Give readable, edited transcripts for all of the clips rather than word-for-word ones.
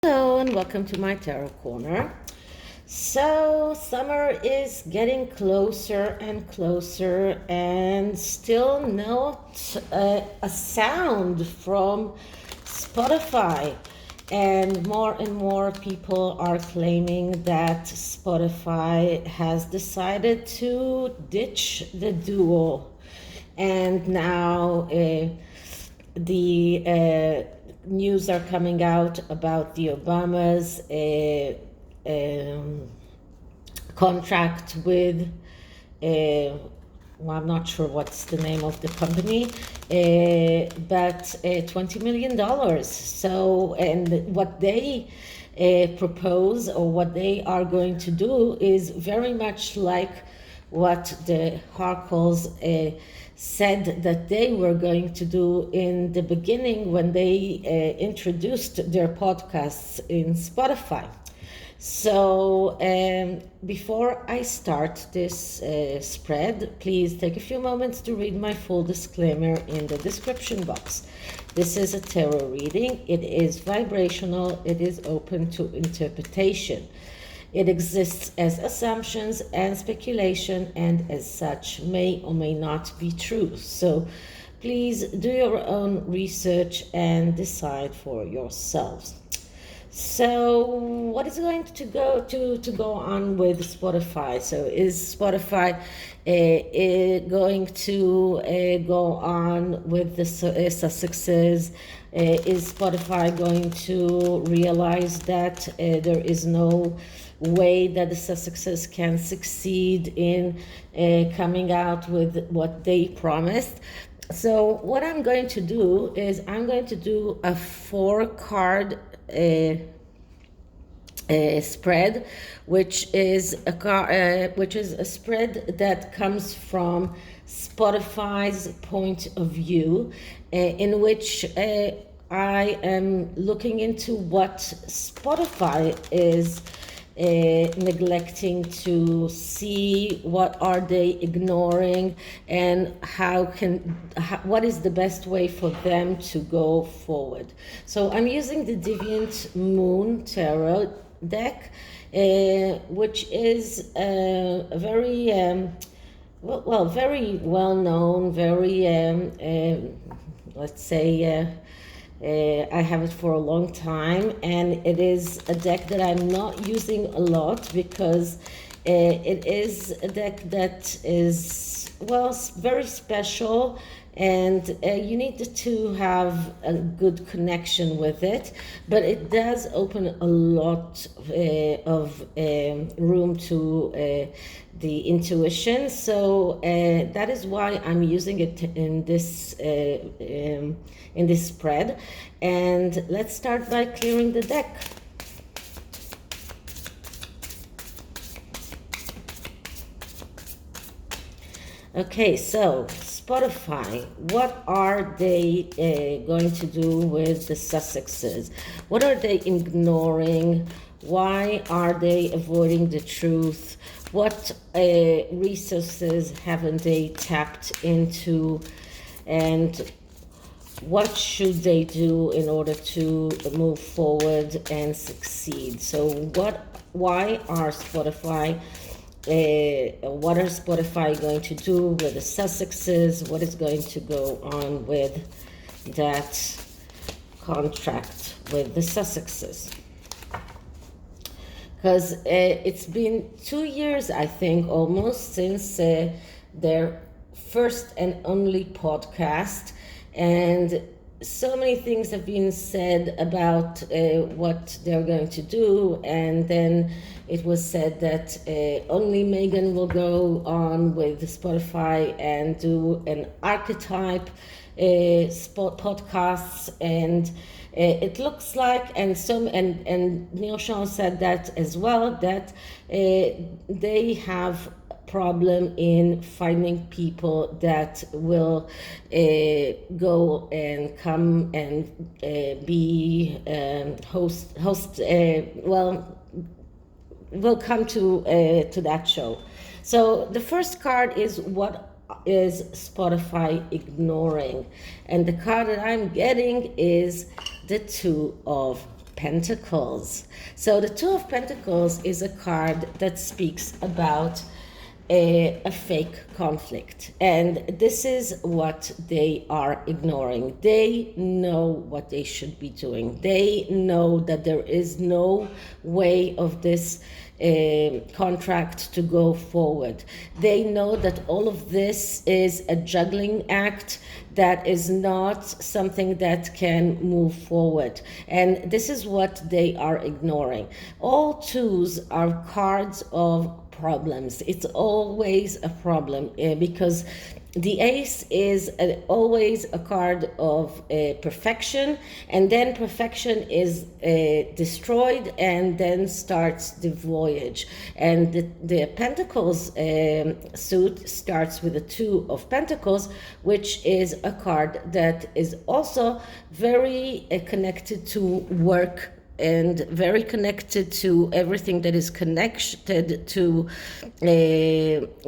Hello and welcome to my tarot corner. So summer is getting closer and closer, and still not a sound from Spotify. And more people are claiming that Spotify has decided to ditch the duo, and now the news are coming out about the Obama's contract with, well, I'm not sure what's the name of the company, but $20 million. So, and what they propose, or what they are going to do, is very much like what the Harkles said that they were going to do in the beginning when they introduced their podcasts in Spotify. So before I start this spread, please take a few moments to read my full disclaimer in the description box. This is a tarot reading. It is vibrational. It is open to interpretation. It exists as assumptions and speculation, and as such may or may not be true. So please do your own research and decide for yourselves. So what is going to go on with Spotify? So is Spotify going to go on with the Sussexes? Is Spotify going to realize that there is no way that the Sussexes can succeed in coming out with what they promised? So what I'm going to do is I'm going to do a 4-card spread, which is a spread that comes from Spotify's point of view, in which I am looking into what Spotify is neglecting to see, what are they ignoring, and what is the best way for them to go forward. So I'm using the Deviant Moon Tarot deck, which is a very very well known, very let's say I have it for a long time, and it is a deck that I'm not using a lot because it is a deck that is, well, very special, and you need to have a good connection with it, but it does open a lot of room to the intuition. So that is why I'm using it in this spread. And let's start by clearing the deck. Okay, so Spotify, what are they going to do with the Sussexes? What are they ignoring? Why are they avoiding the truth? What resources haven't they tapped into? And what should they do in order to move forward and succeed? So why are Spotify what are Spotify going to do with the Sussexes? What is going to go on with that contract with the Sussexes? Because it's been 2 years, I think, almost, since their first and only podcast, and so many things have been said about what they're going to do, and then it was said that only Meghan will go on with Spotify and do an archetype podcasts, and it looks like, and Neil Sean said that as well, that they have problem in finding people that will go and come and be will come to that show. So the first card is what is Spotify ignoring, and the card that I'm getting is the Two of Pentacles. So the Two of Pentacles is a card that speaks about a fake conflict, and this is what they are ignoring. They know what they should be doing. They know that there is no way of this contract to go forward. They know that all of this is a juggling act that is not something that can move forward, and this is what they are ignoring. All twos are cards of problems. It's always a problem because the ace is always a card of perfection, and then perfection is destroyed, and then starts the voyage. And the Pentacles suit starts with the Two of Pentacles, which is a card that is also very connected to work and very connected to everything that is connected to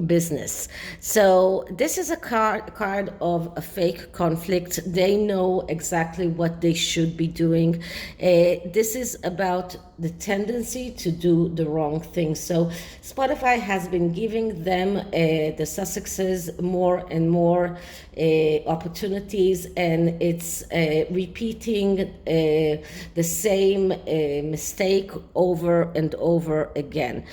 business. So this is a card of a fake conflict. They know exactly what they should be doing. This is about the tendency to do the wrong thing. So Spotify has been giving them, the Sussexes, more and more opportunities, and it's repeating the same mistake over and over again.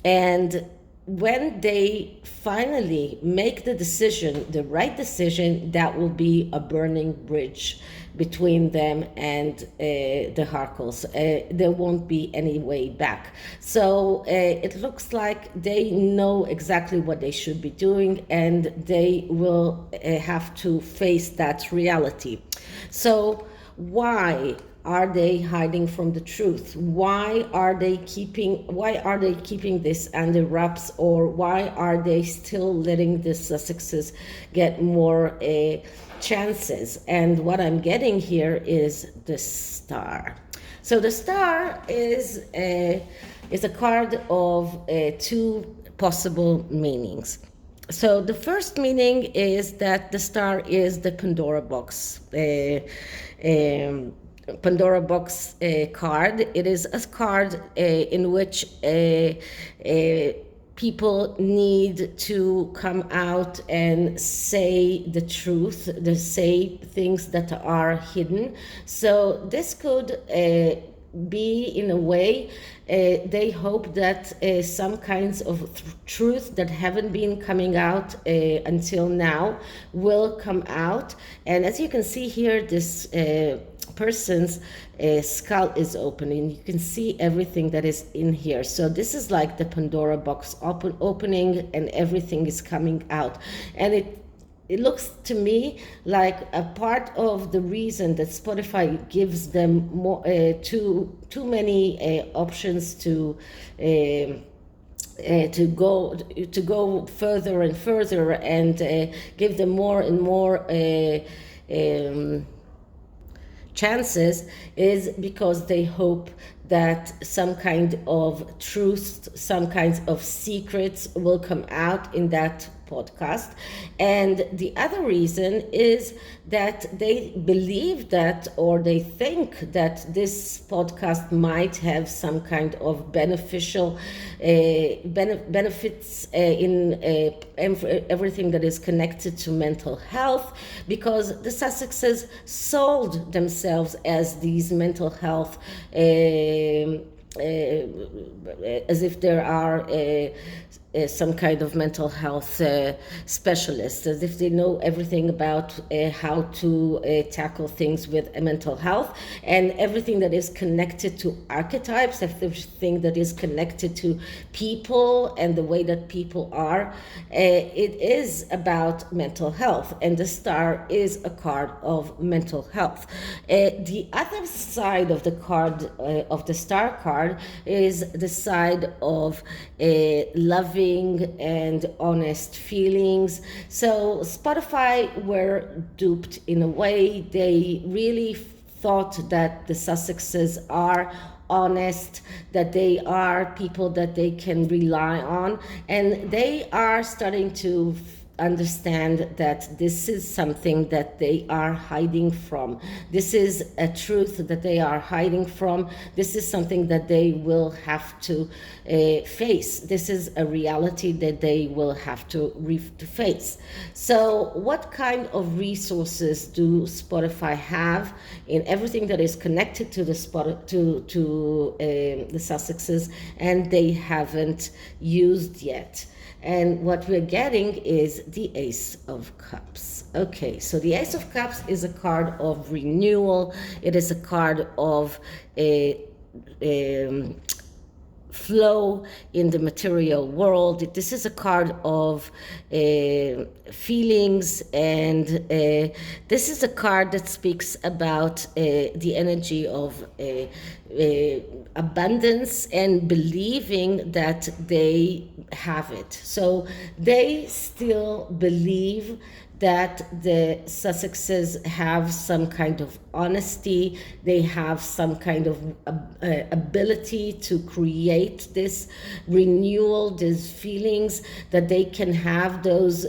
And when they finally make the decision, the right decision, that will be a burning bridge between them and the Harkles. There won't be any way back. So it looks like they know exactly what they should be doing, and they will have to face that reality. So why are they hiding from the truth? Why are they keeping this under wraps, or why are they still letting the Sussexes get more chances? And what I'm getting here is the Star. So the Star is a card of two possible meanings. So the first meaning is that the Star is the Pandora box. Pandora box card. It is a card in which people need to come out and say the truth, to say things that are hidden. So this could be, in a way, they hope that some kinds of truth that haven't been coming out until now will come out. And as you can see here, this person's skull is open, and you can see everything that is in here. So this is like the Pandora box opening, and everything is coming out. And it looks to me like a part of the reason that Spotify gives them more too many options to go further and further, and give them more and more chances, is because they hope that some kind of truth, some kinds of secrets will come out in that podcast. And the other reason is that they believe that, or they think that this podcast might have some kind of beneficial benefits in everything that is connected to mental health, because the Sussexes sold themselves as these mental health as if there are some kind of mental health specialists, as if they know everything about how to tackle things with mental health, and everything that is connected to archetypes, everything that is connected to people and the way that people are. It is about mental health, and the Star is a card of mental health. The other side of the card, of the Star card, is the side of loving and honest feelings. So Spotify were duped in a way. They really thought that the Sussexes are honest, that they are people that they can rely on, and they are starting to understand that this is something that they are hiding from. This is a truth that they are hiding from. This is something that they will have to face. This is a reality that they will have to face. So what kind of resources do Spotify have in everything that is connected to the the Sussexes, and they haven't used yet? And what we're getting is the Ace of Cups. Okay, so the Ace of Cups is a card of renewal. It is a card of a flow in the material world. This is a card of feelings, and this is a card that speaks about the energy of abundance and believing that they have it. So they still believe that the Sussexes have some kind of honesty, they have some kind of ability to create this renewal, these feelings, that they can have those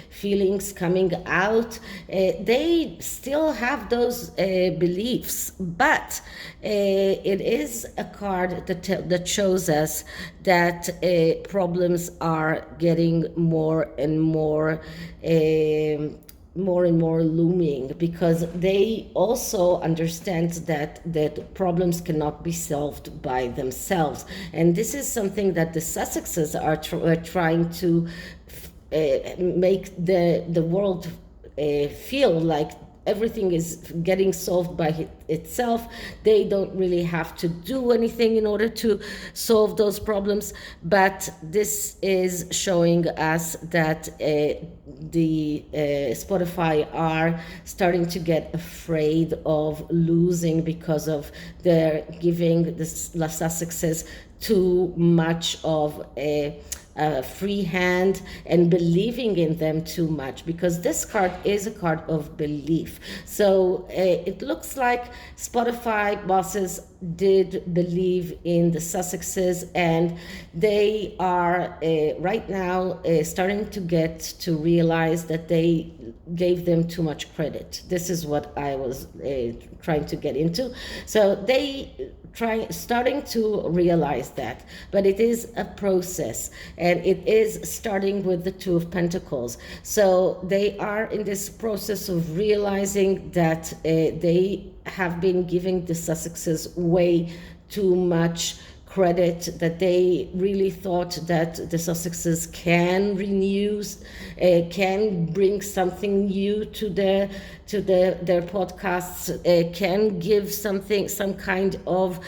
feelings coming out. They still have those beliefs, but it is a card that shows us that problems are getting more and more looming, because they also understand that problems cannot be solved by themselves. And this is something that the Sussexes are trying to make the world feel like everything is getting solved by itself. They don't really have to do anything in order to solve those problems. But this is showing us that the Spotify are starting to get afraid of losing, because of their giving the Sussexes too much of a free hand and believing in them too much, because this card is a card of belief. So it looks like Spotify bosses did believe in the Sussexes, and they are right now starting to get to realize that they gave them too much credit. This is what I was trying to get into. So they starting to realize that, but it is a process, and it is starting with the Two of Pentacles. So they are in this process of realizing that they have been giving the Sussexes way too much credit, that they really thought that the Sussexes can renew, can bring something new to their podcasts, can give something, some kind of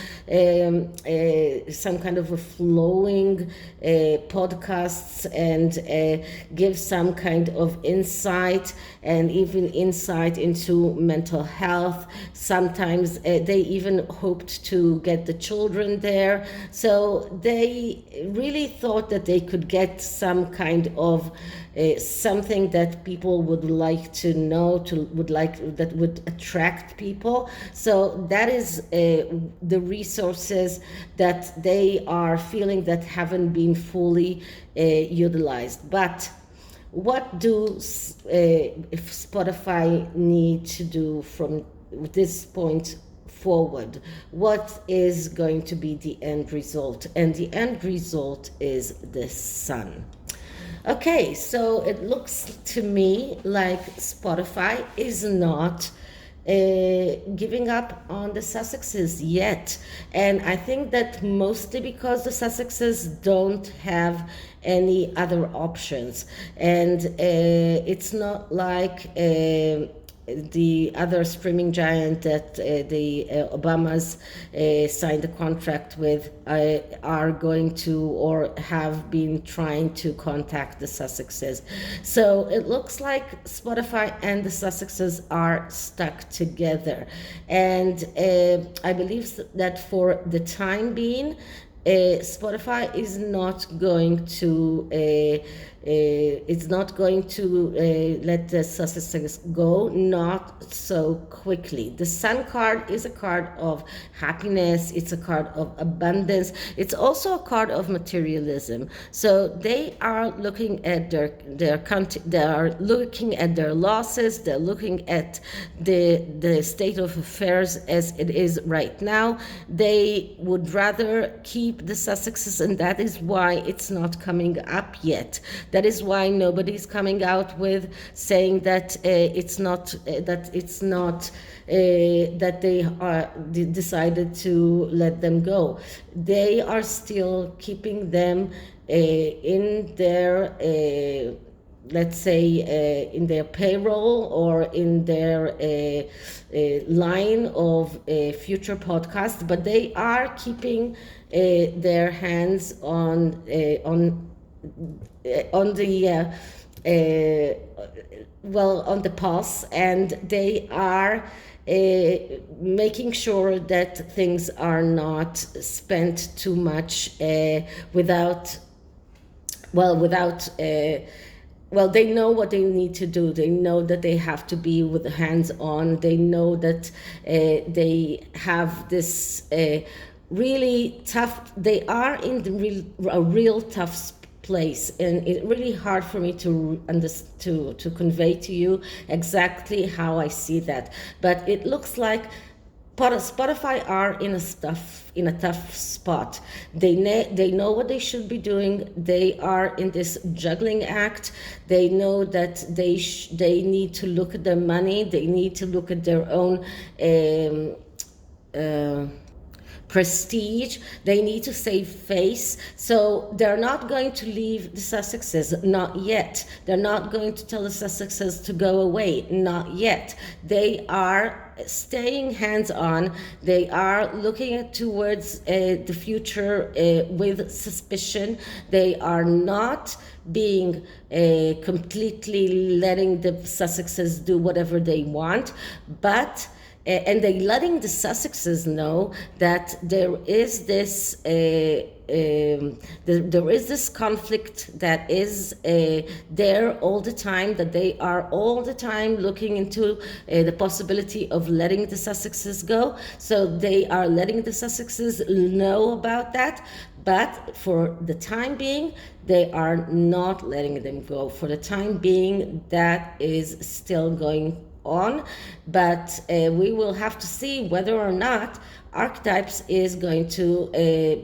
a flowing podcasts, and give some kind of insight, and even insight into mental health. Sometimes they even hoped to get the children there. So they really thought that they could get some kind of something that people would like to know, that would attract people. So that is the resources that they are feeling that haven't been fully utilized. But what do if Spotify need to do from this point forward? What is going to be the end result? And the end result is the Sun. Okay, so it looks to me like Spotify is not giving up on the Sussexes yet. And I think that mostly because the Sussexes don't have any other options. And it's not like the other streaming giant that the Obamas signed a contract with are going to, or have been trying to, contact the Sussexes. So it looks like Spotify and the Sussexes are stuck together. And I believe that for the time being, Spotify is not going to it's not going to let the Sussexes go, not so quickly. The Sun card is a card of happiness. It's a card of abundance. It's also a card of materialism. So they are looking at they are looking at their losses. They're looking at the state of affairs as it is right now. They would rather keep the Sussexes, and that is why it's not coming up yet. That is why nobody's coming out with saying that that they are decided to let them go. They are still keeping them in their let's say in their payroll or in their line of future podcasts, but they are keeping their hands on the on the pulse, and they are making sure that things are not spent too much without they know what they need to do. They know that they have to be with the hands on. They know that they have this really tough, they are in a real tough place, and it's really hard for me to convey to you exactly how I see that. But it looks like Spotify are in a tough spot. They know what they should be doing. They are in this juggling act. They know that they need to look at their money. They need to look at their own prestige. They need to save face. So they're not going to leave the Sussexes, not yet. They're not going to tell the Sussexes to go away, not yet. They are staying hands-on. They are looking towards the future with suspicion. They are not being completely letting the Sussexes do whatever they want, but and they letting the Sussexes know that there is this conflict that is there all the time, that they are all the time looking into the possibility of letting the Sussexes go. So they are letting the Sussexes know about that, but for the time being, they are not letting them go. For the time being, that is still going on, but we will have to see whether or not Archetypes is going to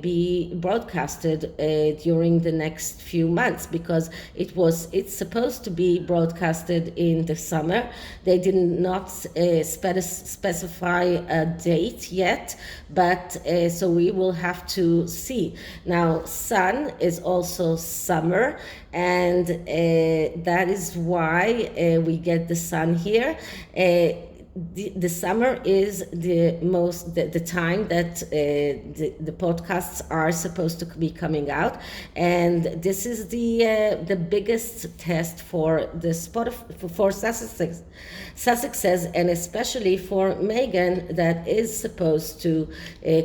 be broadcasted during the next few months, because it's supposed to be broadcasted in the summer. They did not specify a date yet, but so we will have to see. Now, Sun is also summer, and that is why we get the Sun here. The summer is the time that the podcasts are supposed to be coming out, and this is the biggest test for the for Sussexes, and especially for Meghan, that is supposed to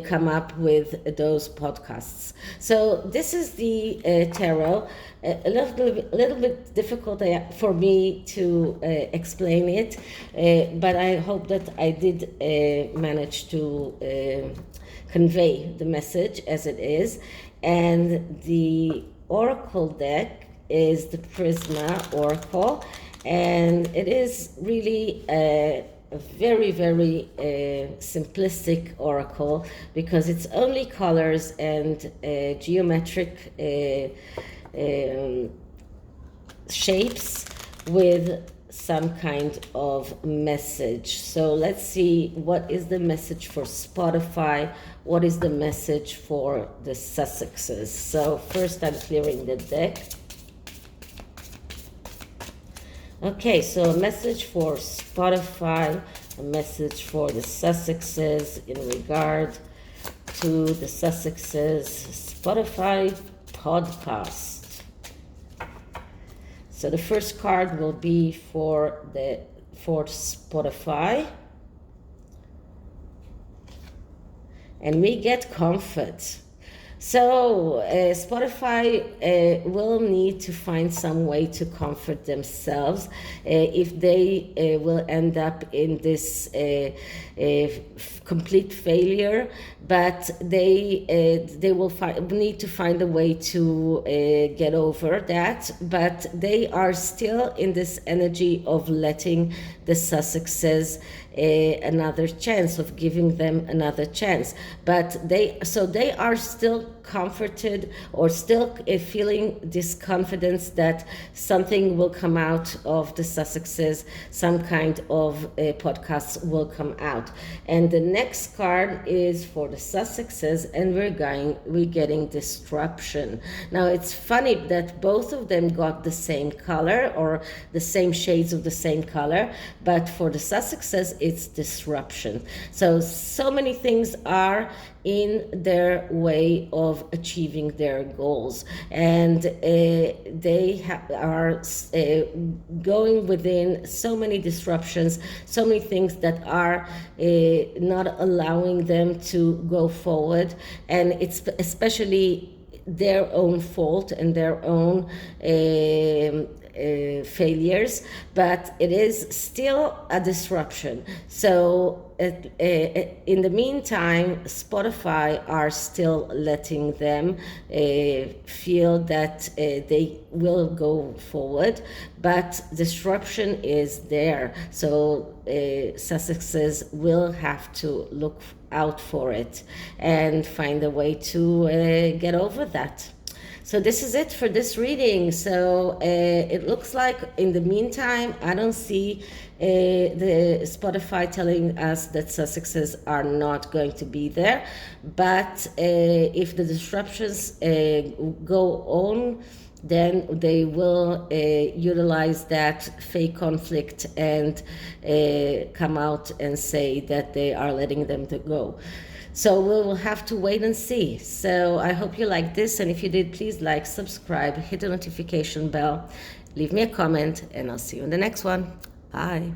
come up with those podcasts. So this is the tarot. A little bit difficult for me to explain it, but I hope that I did manage to convey the message as it is. And the oracle deck is the PRISM oracle, and it is really a very, very simplistic oracle, because it's only colors and geometric shapes with some kind of message. So let's see, what is the message for Spotify? What is the message for the Sussexes? So first I'm clearing the deck. Okay, so a message for Spotify, a message for the Sussexes in regard to the Sussexes Spotify podcast. So the first card will be for Spotify, and we get comfort. So Spotify will need to find some way to comfort themselves if they will end up in this complete failure. But they will need to find a way to get over that. But they are still in this energy of letting the Sussexes another chance, of giving them another chance. But they are still comforted, or still feeling this confidence that something will come out of the Sussexes, some kind of podcasts will come out. And the next card is for the Sussexes, and we're getting disruption. Now it's funny that both of them got the same color, or the same shades of the same color, but for the Sussexes it's disruption. So many things are in their way of achieving their goals, and they are going within so many disruptions, so many things that are not allowing them to go forward, and it's especially their own fault and their own failures, but it is still a disruption. So in the meantime, Spotify are still letting them feel that they will go forward, but disruption is there. So Sussexes will have to look out for it and find a way to get over that. So this is it for this reading. So it looks like in the meantime, I don't see the Spotify telling us that Sussexes are not going to be there. But if the disruptions go on, then they will utilize that fake conflict and come out and say that they are letting them to go. So we'll have to wait and see. So I hope you like this, and if you did, please like, subscribe, hit the notification bell, leave me a comment, and I'll see you in the next one. Bye.